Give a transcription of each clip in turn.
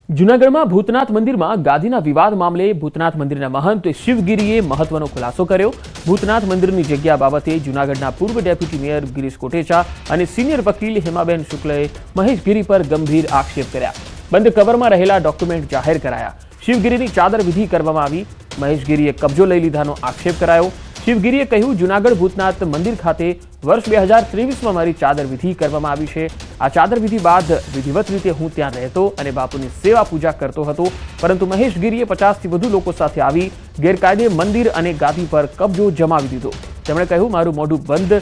જૂનાગઢમાં ભૂતનાથ મંદિરમાં ગાદીના વિવાદ મામલે ભૂતનાથ મંદિરના મહંત શિવગીરીએ મહત્વનો ખુલાસો કર્યો। ભૂતનાથ મંદિરની જગ્યા બાબતે જૂનાગઢના પૂર્વ ડેપ્યુટી મેયર ગિરીશ કોટેચા અને સિનિયર વકીલ હેમાબેન શુક્લએ મહેશ ગીરી પર ગંભીર આક્ષેપ કર્યા। બંધ કવરમાં રહેલા ડોક્યુમેન્ટ જાહેર કરાયા। શિવગીરીની ચાદર વિધિ કરવામાં આવી। મહેશ ગીરીએ કબજો લઈ લીધાનો આક્ષેપ કરાયો। શિવગીરીએ કહ્યું, જૂનાગઢ ભૂતનાથ મંદિર ખાતે વર્ષ 2023માં મારી ચાદર વિધિ કરવામાં આવી છે। આ ચાદર વિધિ બાદ વિધિવત રીતે હું ત્યાં રહેતો અને બાપુની સેવા પૂજા કરતો હતો, પરંતુ મહેશ ગીરીએ 50થી વધુ લોકો સાથે આવી ગેરકાયદે મંદિર અને ગાદી પર કબજો જમાવી દીધો। તેમણે કહ્યું, મારું મોઢું બંધ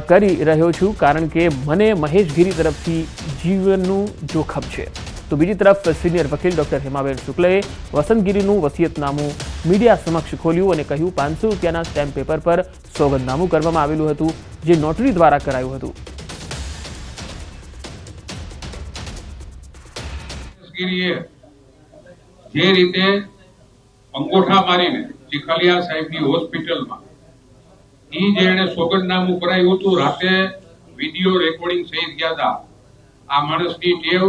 કરી રહ્યો છું કારણ કે મને મહેશ ગીરી તરફથી જીવનનું જોખમ છે। તો બીજી તરફ સિનિયર વકીલ ડોક્ટર હેમાબેન શુક્લએ વસંતગીરીનું વસિયતનામું મીડિયા સમક્ષ ખોલ્યું અને કહ્યું, 500 રૂપિયાના સ્ટેમ્પ પેપર પર સોગંદનામું કરવામાં આવેલું હતું, જે નોટરી દ્વારા કરાયું હતું। જે રીતે અંગૂઠા મારીને ચીખલિયા સાહેબની હોસ્પિટલમાં જેણે સોગંદનામું કરાયું હતું, રાતે વિડીયો રેકોર્ડિંગ સહિત ગયા હતા। આ માણસની ટેવ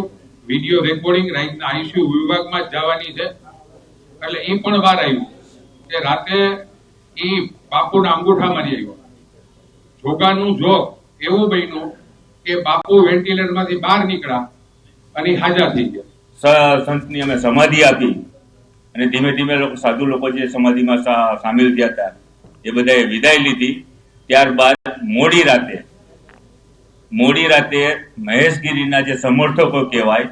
વિડીયો રેકોર્ડિંગ રાઈટના આઈસીયુ વિભાગમાં જ જવાની છે, એટલે એ પણ બહાર આવ્યું કે રાતે એ બાપુના અંગૂઠા મારી આવ્યો। જોગાનું જોગ એવું બન્યું કે બાપુ વેન્ટિલેટરમાંથી બહાર નીકળ્યા અને હાજા થઈ ગયા। સંતની અમે સમાધિ આપી અને ધીમે ધીમે સાધુ લોકો જે સમાધિમાં સામેલ થયા હતા એ બધાએ વિદાય લીધી। ત્યારબાદ મોડી રાતે મહેશગીરીના જે સમર્થકો કહેવાય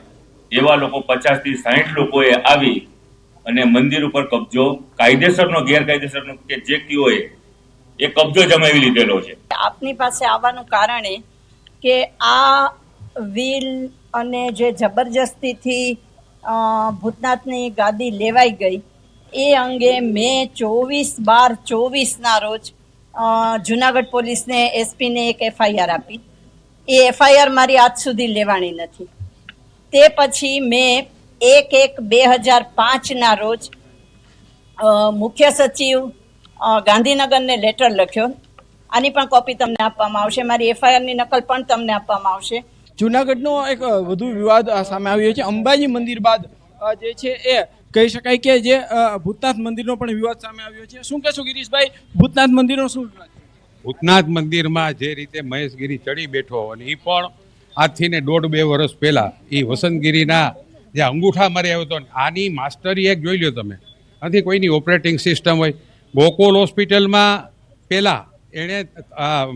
એવા લોકો 50 થી 60 લોકોએ આવી અને મંદિર ઉપર કબજો કાયદેસરનો ગેરકાયદેસરનો કે જે કયો એ કબજો જમાવી લીધેલો છે। આપની પાસે આવવાનું કારણ એ કે આ વિલ અને જે જબરજસ્તીથી ભૂતનાથની ગાદી લેવાઈ ગઈ એ અંગે મેં 24/12/24ના રોજ જુનાગઢ પોલીસને એસપીને એક એફઆઈઆર આપી। એ એફઆઈઆર મારી આજ સુધી લેવાણી નથી। તે પછી મેં 1/1/2005ના રોજ મુખ્ય સચિવ ગાંધીનગરને લેટર લખ્યો। આની પણ કોપી તમને આપવામાં આવશે, મારી એફઆઈઆરની નકલ પણ તમને આપવામાં આવશે। જૂનાગઢનો એક વધુ વિવાદ સામે આવ્યો છે। અંબાજી મંદિર બાદ જે છે એ કહી શકાય કે જે ભૂતનાથ મંદિરનો પણ વિવાદ સામે આવ્યો છે। શું કહેશો ગિરીશભાઈ, ભૂતનાથ મંદિરનો શું વિવાદ? ભૂતનાથ મંદિરમાં જે રીતે મહેશગીરી ચડી બેઠો અને એ પણ આજથી ને 1.5-2 વર્ષ પહેલા એ વસંતગીરીના જે અંગૂઠા મારી આવ્યો હતો, આની માસ્ટરી એક જોઈ લો તમે, નથી કોઈની ઓપરેટિંગ સિસ્ટમ હોય। ગોકુલ હોસ્પિટલમાં પહેલા એણે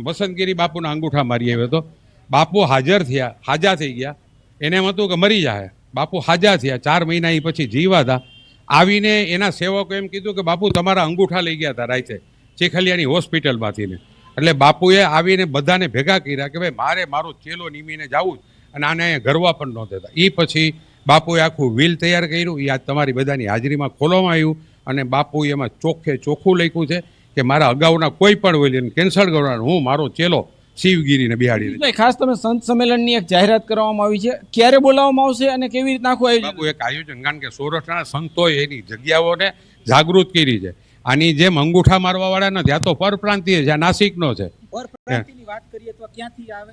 વસંતગીરી બાપુના અંગૂઠા મારી આવ્યો હતો। બાપુ હાજા થઈ ગયા, એને એમ હતું કે મરી જાય। બાપુ હાજા થયા, 4 મહિના એ પછી જીવા હતા। આવીને એના સેવકો એમ કીધું કે બાપુ તમારા અંગૂઠા લઈ ગયા હતા રાતે ચીખલિયાની હોસ્પિટલમાંથી ને, એટલે બાપુએ આવીને બધાને ભેગા કર્યા કે ભાઈ મારે મારો ચેલો નીમીને જવું અને આને અહીંયા ગરવા પણ ન દેતા। એ પછી બાપુએ આખું વિલ તૈયાર કર્યું, એ આજ તમારી બધાની હાજરીમાં ખોલવામાં આવ્યું અને બાપુએ એમાં ચોખ્ખું લખ્યું છે કે મારા અગાઉના કોઈ પણ હોય કેન્સલ કરવાનું, હું મારો ચેલો શિવગીરીને બિહાડી। ખાસ તમે સંત સંમેલનની એક જાહેરાત કરવામાં આવી છે, ક્યારે બોલાવવામાં આવશે અને કેવી રીતના આખું આયોજન? બાપુ એક આયોજન, કારણ કે સૌરાષ્ટ્રના સંતોએ એની જગ્યાઓને જાગૃત કરી છે। આની જેમ અંગૂઠા મારવા વાળા નથી, આ તો પરપ્રાંતીય છે, આ નાસિકનો છે। પરપ્રાંતિની વાત કરીએ તો ક્યાંથી આવે?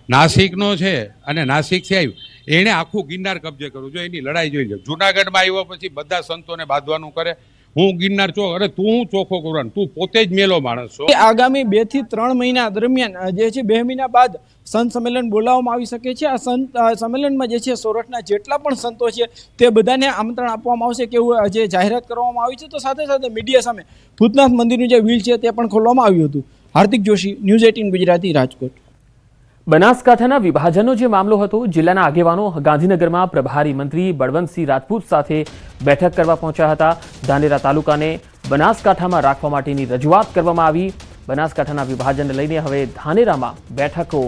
નાસિકનો છે અને નાસિકથી આવ્યું। એણે આખું ગિરનાર કબજે કરવું, જો એની લડાઈ જોઈ લો। જુનાગઢમાં આવ્યો પછી બધા સંતોને બાંધવાનું કરે, હું ગિરનાર અરે તું હું ચોખ્ખો કરવાનું, તું પોતે જ મેલો માણસ છો। આગામી 2 થી 3 મહિના દરમિયાન જે છે 2 મહિના બાદ સંત સંમેલન બોલાવવામાં આવી શકે છે। આ સંત સંમેલનમાં જે છે સૌરાષ્ટ્રના જેટલા પણ સંતો છે તે બધાને આમંત્રણ આપવામાં આવશે કેવું જે જાહેરાત કરવામાં આવી છે। તો સાથે સાથે મીડિયા સામે ભૂતનાથ મંદિરનું જે વિલ છે તે પણ ખોલવામાં આવ્યું હતું। હાર્દિક જોશી, ન્યૂઝ 18 ગુજરાતી, રાજકોટ। બનાસકાંઠાના વિભાજનનો જે મામલો હતો, જિલ્લાના આગેવાનો ગાંધીનગરમાં પ્રભારી મંત્રી બળવંતસિંહ રાજપૂત સાથે બેઠક કરવા પહોંચ્યા હતા। ધાનેરા તાલુકાને બનાસકાંઠામાં રાખવા માટેની રજૂઆત કરવામાં આવી। બનાસકાંઠાના વિભાજનને લઈને હવે ધાનેરામાં બેઠકો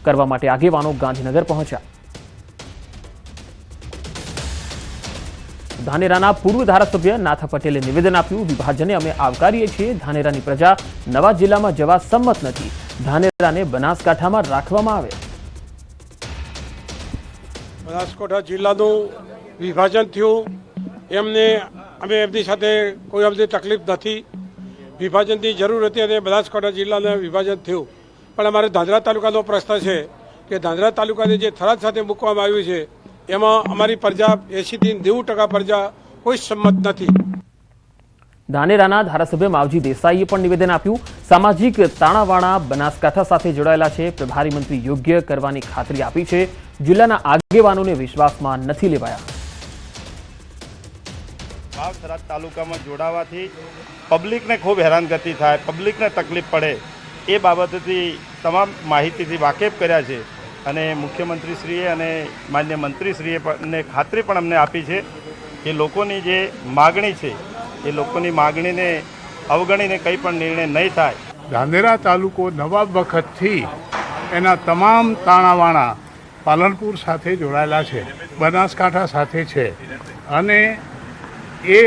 કરવા માટે આગેવાનો ગાંધીનગર પહોંચ્યા। ધાનેરાના પૂર્વ ધારાસભ્ય નાથા પટેલે નિવેદન આપ્યું, વિભાજનને અમે આવકારીએ છીએ, ધાનેરાની પ્રજા નવા જિલ્લામાં જવા સંમત નથી, ધાનેરાને બનાસકાંઠામાં રાખવામાં આવે। બનાસકાંઠા જિલ્લાનું વિભાજન થયું, એમને અમે એમની સાથે કોઈ અમને તકલીફ નથી। વિભાજનની જરૂર હતી અને બનાસકાંઠા જિલ્લાનું વિભાજન થયું, પણ અમારે ધાંધ્રા તાલુકાનો પ્રશ્ન છે કે ધાંધ્રા તાલુકાને જે થરાદ સાથે મૂકવામાં આવ્યું છે એમાં અમારી પ્રજા 80 થી 90% પ્રજા કોઈ સંમત નથી. ધાનેરાના ધારાસભ્ય માવજી દેસાઈએ પણ નિવેદન આપ્યું. સામાજિક તાણાવાણા બનાસકાંઠા સાથે જોડાયેલા છે. પ્રભારી મંત્રી યોગ્ય કરવાની ખાતરી આપી છે. જિલ્લાના આગેવાનોને વિશ્વાસમાં નથી લેવાયા. વાવ થરાદ તાલુકામાં જોડાવાથી પબ્લિકને ખૂબ હેરાનગતિ થાય, પબ્લિકને તકલીફ પડે એ બાબતથી તમામ માહિતીથી વાકેફ કર્યા છે અને મુખ્યમંત્રીશ્રીએ અને માન્ય મંત્રીશ્રીએ પણ ખાતરી પણ અમને આપી છે કે લોકોની જે માગણી છે એ લોકોની માગણીને અવગણીને કંઈ પણ નિર્ણય નહીં થાય. ધાનેરા તાલુકો નવાબ વખતથી એના તમામ તાણાવાણા પાલનપુર સાથે જોડાયેલા છે, બનાસકાંઠા સાથે છે અને એ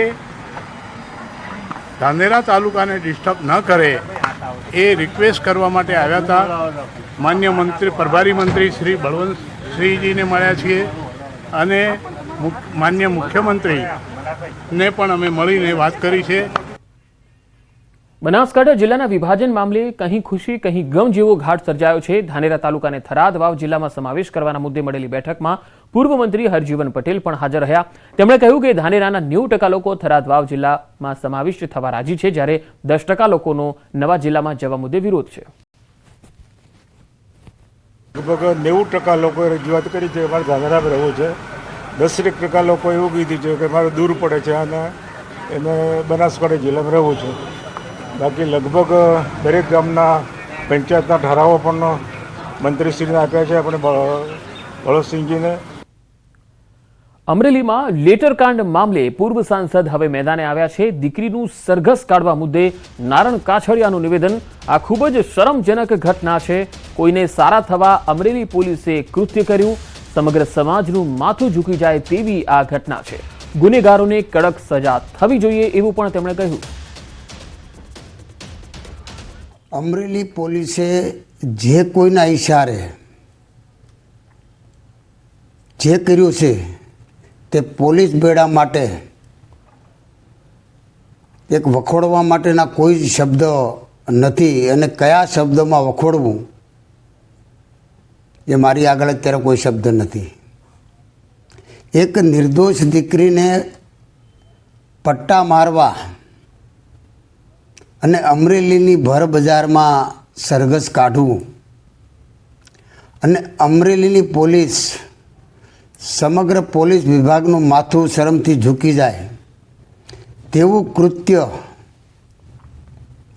ધાનેરા તાલુકાને ડિસ્ટર્બ ન કરે એ રિક્વેસ્ટ કરવા માટે આવ્યા હતા. માન્ય મંત્રી પ્રભારી મંત્રી શ્રી બળવંતશ્રીજીને મળ્યા છીએ અને માન્ય મુખ્યમંત્રીને પણ અમે મળીને વાત કરી છે. બનાસકાંઠા જિલ્લાના વિભાજન મામલે કંઈ ખુશી કંઈ ગમ જેવો ઘાટ સર્જાયો છે. ધાનેરા તાલુકાને થરાદ વાવ જિલ્લામાં સમાવેશ કરવાના મુદ્દે મળેલી બેઠકમાં પૂર્વ મંત્રી હરજીવન પટેલ પણ હાજર રહ્યા. તેમણે કહ્યું કે ધાનેરાના 90% લોકો થરાદ વાવ જિલ્લામાં સમાવિષ્ટ થવા રાજી છે, જ્યારે 10% લોકોનો નવા જિલ્લામાં જવા મુદ્દે વિરોધ છે. લગભગ 90% લોકોએ રજૂઆત કરી છે અમારે ધાનેરામાં રહેવું છે. 10% લોકો એવું કીધું છે કે મારે દૂર પડે છે અને એને બનાસકાંઠા જિલ્લામાં રહેવું છે. બાકી લગભગ દરેક ગામના પંચાયતના ઠરાવો પણ મંત્રીશ્રીને આપ્યા છે આપણે ભરતસિંહજીને. અમરેલીમાં લેટરકાંડ મામલે પૂર્વ સાંસદ હવે મેદાને આવ્યા છે. દીકરીનું સરઘસ કાઢવા મુદ્દે નારણ કાછડિયાનું નિવેદન. આ ખૂબ જ શરમજનક ઘટના છે. કોઈને સારા થવા અમરેલી પોલીસે કૃત્ય કર્યું. સમગ્ર સમાજનું માથું ઝૂકી જાય તેવી આ ઘટના છે. ગુનેગારોને કડક સજા થવી જોઈએ એવું પણ તેમણે કહ્યું. અમરેલી પોલીસે જે કોઈના ઈશારે જે કર્યું છે તે પોલીસ બેડા માટે એક વખોડવા માટેના કોઈ જ શબ્દ નથી અને કયા શબ્દમાં વખોડવું એ મારી આગળ અત્યારે કોઈ શબ્દ નથી. એક નિર્દોષ દીકરીને પટ્ટા મારવા અને અમરેલીની ભર બજારમાં સરઘસ કાઢવું અને અમરેલીની પોલીસ સમગ્ર પોલીસ વિભાગનું માથું શરમથી ઝૂકી જાય તેવું કૃત્ય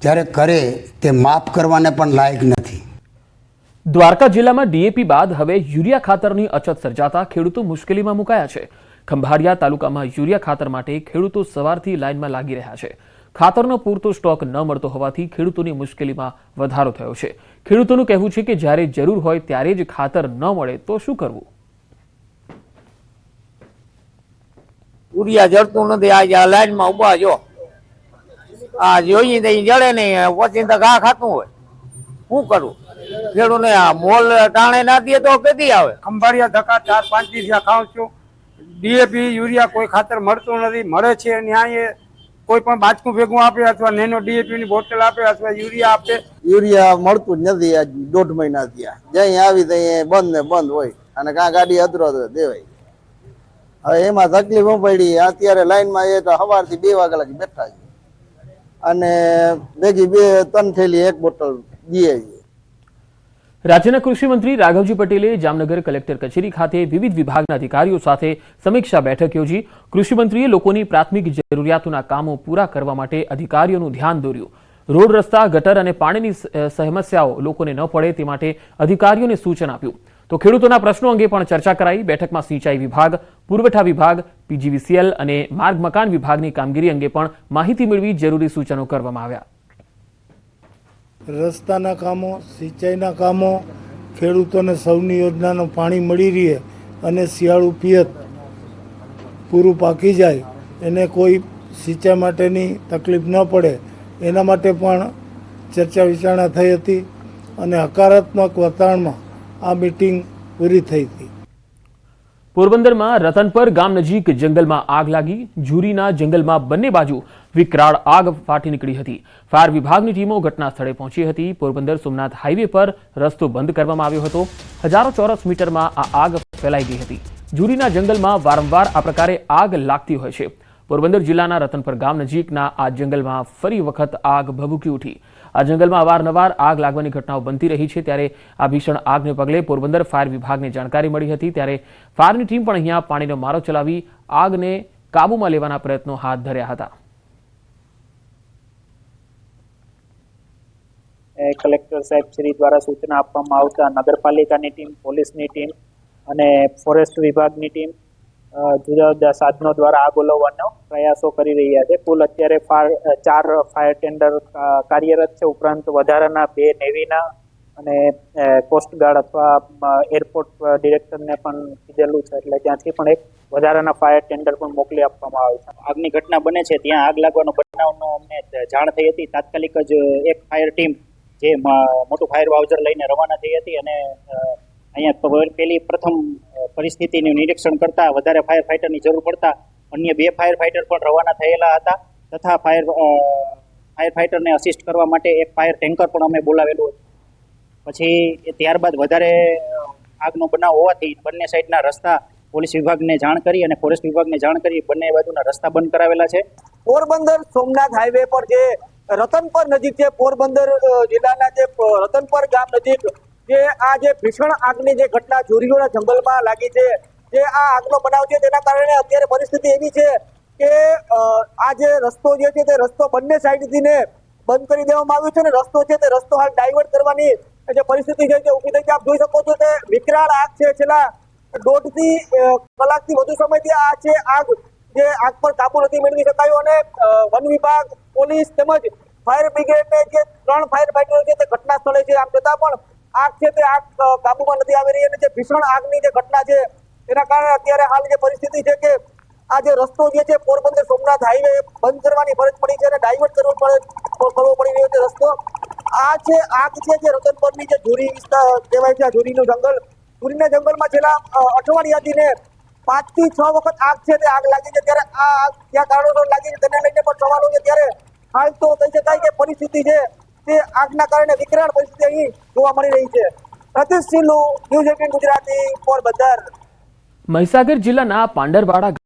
જ્યારે કરે તે માફ કરવાને પણ લાયક નથી. દ્વારકા જિલ્લામાં ડીએપી બાદ હવે યુરિયા ખાતરની અછત સર્જાતા ખેડૂતો મુશ્કેલીમાં મુકાયા છે. ખંભાળિયા તાલુકામાં યુરિયા ખાતર માટે ખેડૂતો સવારથી લાઇનમાં લાગી રહ્યા છે. ખાતરનો પૂરતો સ્ટોક ન મળતો હોવાથી ખેડૂતોની મુશ્કેલીમાં વધારો થયો છે. ખેડૂતોનું કહેવું છે કે જ્યારે જરૂર હોય ત્યારે જ ખાતર ન મળે તો શું કરવું? યુરિયા જડતું નથી. આ લાઈનમાં ઉભા જો આ જોઈએ જડે નહીં, પછી ઘા ખાતું હોય શું કરવું? ખેડૂતને આ મોલ ટાણે ના દે તો કેદી આવે? ખંભાળિયા ધક્કા 4-5 દિવસ ખાઉં છું. ડીએપી યુરિયા કોઈ ખાતર મળતું નથી. મળે છે ન્યાય કોઈ પણ બાચકું ભેગું આપે અથવા નેનો ડીએપી ની બોટલ આપે અથવા યુરિયા આપે. યુરિયા મળતું જ નથી. આજ 1.5 મહિના થયા. જ્યાં આવી ત્યાં બંધ ને બંધ હોય અને કાં ગાડી અધરો દેવાય. હવે એમાં તકલીફ પડી. અત્યારે લાઈનમાં એ તો સવારથી 2 વાગ્યા લગી બેઠા છે અને ભેગી 2-3 થેલી એક બોટલ દઈએ છે. રાજ્યના કૃષિ મંત્રી રાઘવજી પટેલે જામનગર કલેક્ટર કચેરી ખાતે વિવિધ વિભાગના અધિકારીઓ સાથે સમીક્ષા બેઠક યોજી. કૃષિ મંત્રીએ લોકોની પ્રાથમિક જરૂરિયાતોના કામો પૂરા કરવા માટે અધિકારીઓનું ધ્યાન દોર્યું. રોડ રસ્તા, ગટર અને પાણીની સમસ્યાઓ લોકોને ન પડે તે માટે અધિકારીઓને સૂચન આપ્યું. તો ખેડૂતોના પ્રશ્નો અંગે પણ ચર્ચા કરાઈ. બેઠકમાં સિંચાઈ વિભાગ, પુરવઠા વિભાગ, પીજીવીસીએલ અને માર્ગ મકાન વિભાગની કામગીરી અંગે પણ માહિતી મેળવી જરૂરી સૂચનો કરવામાં આવ્યા. રસ્તાના કામો, સિંચાઈના કામો, ખેડૂતોને સૌની યોજનાનું પાણી મળી રહે અને શિયાળુ પિયત પૂરું પાકી જાય, એને કોઈ સિંચાઈ માટેની તકલીફ ન પડે એના માટે પણ ચર્ચા વિચારણા થઈ હતી અને હકારાત્મક વાતાવરણમાં આ મીટિંગ પૂરી થઈ હતી. પોરબંદરમાં રતનપર ગામ નજીક જંગલમાં આગ લાગી. ઝુરીના જંગલમાં બંને બાજુ વિકરાળ આગ ફાટી નીકળી હતી. ફાયર વિભાગની ટીમો ઘટના સ્થળે પહોંચી હતી. પોરબંદર સોમનાથ હાઈવે પર રસ્તો બંધ કરવામાં આવ્યો હતો. હજારો ચોરસ મીટરમાં આ આગ ફેલાઈ ગઈ હતી. જુરીના જંગલમાં વારંવાર આ પ્રકારે આગ લાગતી હોય છે. પોરબંદર જિલ્લાના રતનપર ગામ નજીકના આ જંગલમાં ફરી વખત આગ ભભૂકી ઉઠી. આ જંગલમાં અવારનવાર આગ લાગવાની ઘટનાઓ બનતી રહી છે. ત્યારે આ ભીષણ આગને પગલે પોરબંદર ફાયર વિભાગને જાણકારી મળી હતી. ત્યારે ફાયરની ટીમ પણ અહીંયા પાણીનો મારો ચલાવી આગને કાબૂમાં લેવાના પ્રયત્નો હાથ ધર્યા હતા. કલેક્ટર સાહેબ શ્રી દ્વારા સૂચના આપવામાં આવતા નગરપાલિકાની ટીમ, પોલીસની ટીમ અને ફોરેસ્ટ વિભાગની ટીમ જુદા જુદા સાધનો દ્વારા આગ ઓલવવાનો પ્રયાસો કરી રહ્યા છે. કુલ અત્યારે 4 ફાયર ટેન્ડર કાર્યરત છે. ઉપરાંત વધારાના 2 નેવીના અને કોસ્ટગાર્ડ અથવા એરપોર્ટ ડિરેક્ટરને પણ કીધેલું છે, એટલે ત્યાંથી પણ એક વધારાના ફાયર ટેન્ડર પણ મોકલી આપવામાં આવે છે. આગની ઘટના બને છે ત્યાં આગ લાગવાનો બનાવનો અમને જાણ થઈ હતી. તાત્કાલિક જ એક ફાયર ટીમ જે મોટું ફાયર વાઉઝર લઈને રવાના થઈ હતી અને અહીંયા પ્રથમ પરિસ્થિતિનું નિરીક્ષણ કરતા વધારે ફાયર ફાઇટરની જરૂર પડતા અન્ય 2 ફાયર ફાઇટર પણ રવાના થયેલા હતા તથા ફાયર ફાઇટરને અસિસ્ટ કરવા માટે એક ફાયર ટેન્કર પણ અમે બોલાવેલું હતું. પછી ત્યારબાદ વધારે આગનો બનાવ હોવાથી બંને સાઈડના રસ્તા પોલીસ વિભાગને જાણ કરી અને ફોરેસ્ટ વિભાગને જાણ કરી બંને બાજુના રસ્તા બંધ કરાવેલા છે. પોરબંદર સોમનાથ હાઈવે પર જે રતનપર નજીક છે, પોરબંદર જિલ્લાના જે રતનપર ગામ નજીક જે આ જે ભીષણ આગની જે ઘટના ચોરીઓના જંગલમાં લાગી છે, જે આ આગનો બનાવ છે તેના કારણે અત્યારે પરિસ્થિતિ એવી છે કે આ જે રસ્તો જે છે તે રસ્તો બંને સાઈડથી ને બંધ કરી દેવામાં આવ્યો છે અને રસ્તો છે તે રસ્તો હાલ ડાયવર્ટ કરવાની જે પરિસ્થિતિ છે તે ઊભી થઈ છે. આપ જોઈ શકો છો કે વિકરાળ આગ છે. છેલ્લા 1.5 કલાકથી વધુ સમયથી આ છે આગ જે આગ પર કાબુ નથી મેળવી શકાયો અને વન વિભાગ, પોલીસ તેમજ ફાયર બ્રિગેડને જે 3 ફાયર ફાઈટરો છે તે ઘટના સ્થળે છે. આમ છતાં પણ આગ છે તે આગ કાબુમાં નથી આવી રહી અને જે ભીષણ આગની જે ઘટના છે તેના કારણે અત્યારે હાલ જે પરિસ્થિતિ છે કે આ જે રસ્તો જે છે પોરબંદર સોમનાથ હાઈવે બંધ કરવાની ફરજ પડી છે અને ડાયવર્ટ કરવો પડી રહ્યો છે રસ્તો. આ છે આગ છે જે રતનપરની જે જુરી વિસ્તાર કહેવાય છે, આ જુરીનું જંગલ. જુરીના જંગલમાં છેલ્લા અઠવાડિયાથી ને 5 થી 6 વખત આગ છે તે આગ લાગી છે. ત્યારે આ આગ ક્યાં કારણોસર લાગી છે તેને લઈને પણ સવાલો છે. ત્યારે હાલ તો કહી શકાય કે પરિસ્થિતિ છે તે આગના કારણે વિકરાળ પરિસ્થિતિ અહીં જોવા મળી રહી છે. પ્રતિશ સિલ્લુ, ન્યૂઝ 18 ગુજરાતી, પોરબંદર. મહીસાગર જિલ્લાના પાંડરવાડા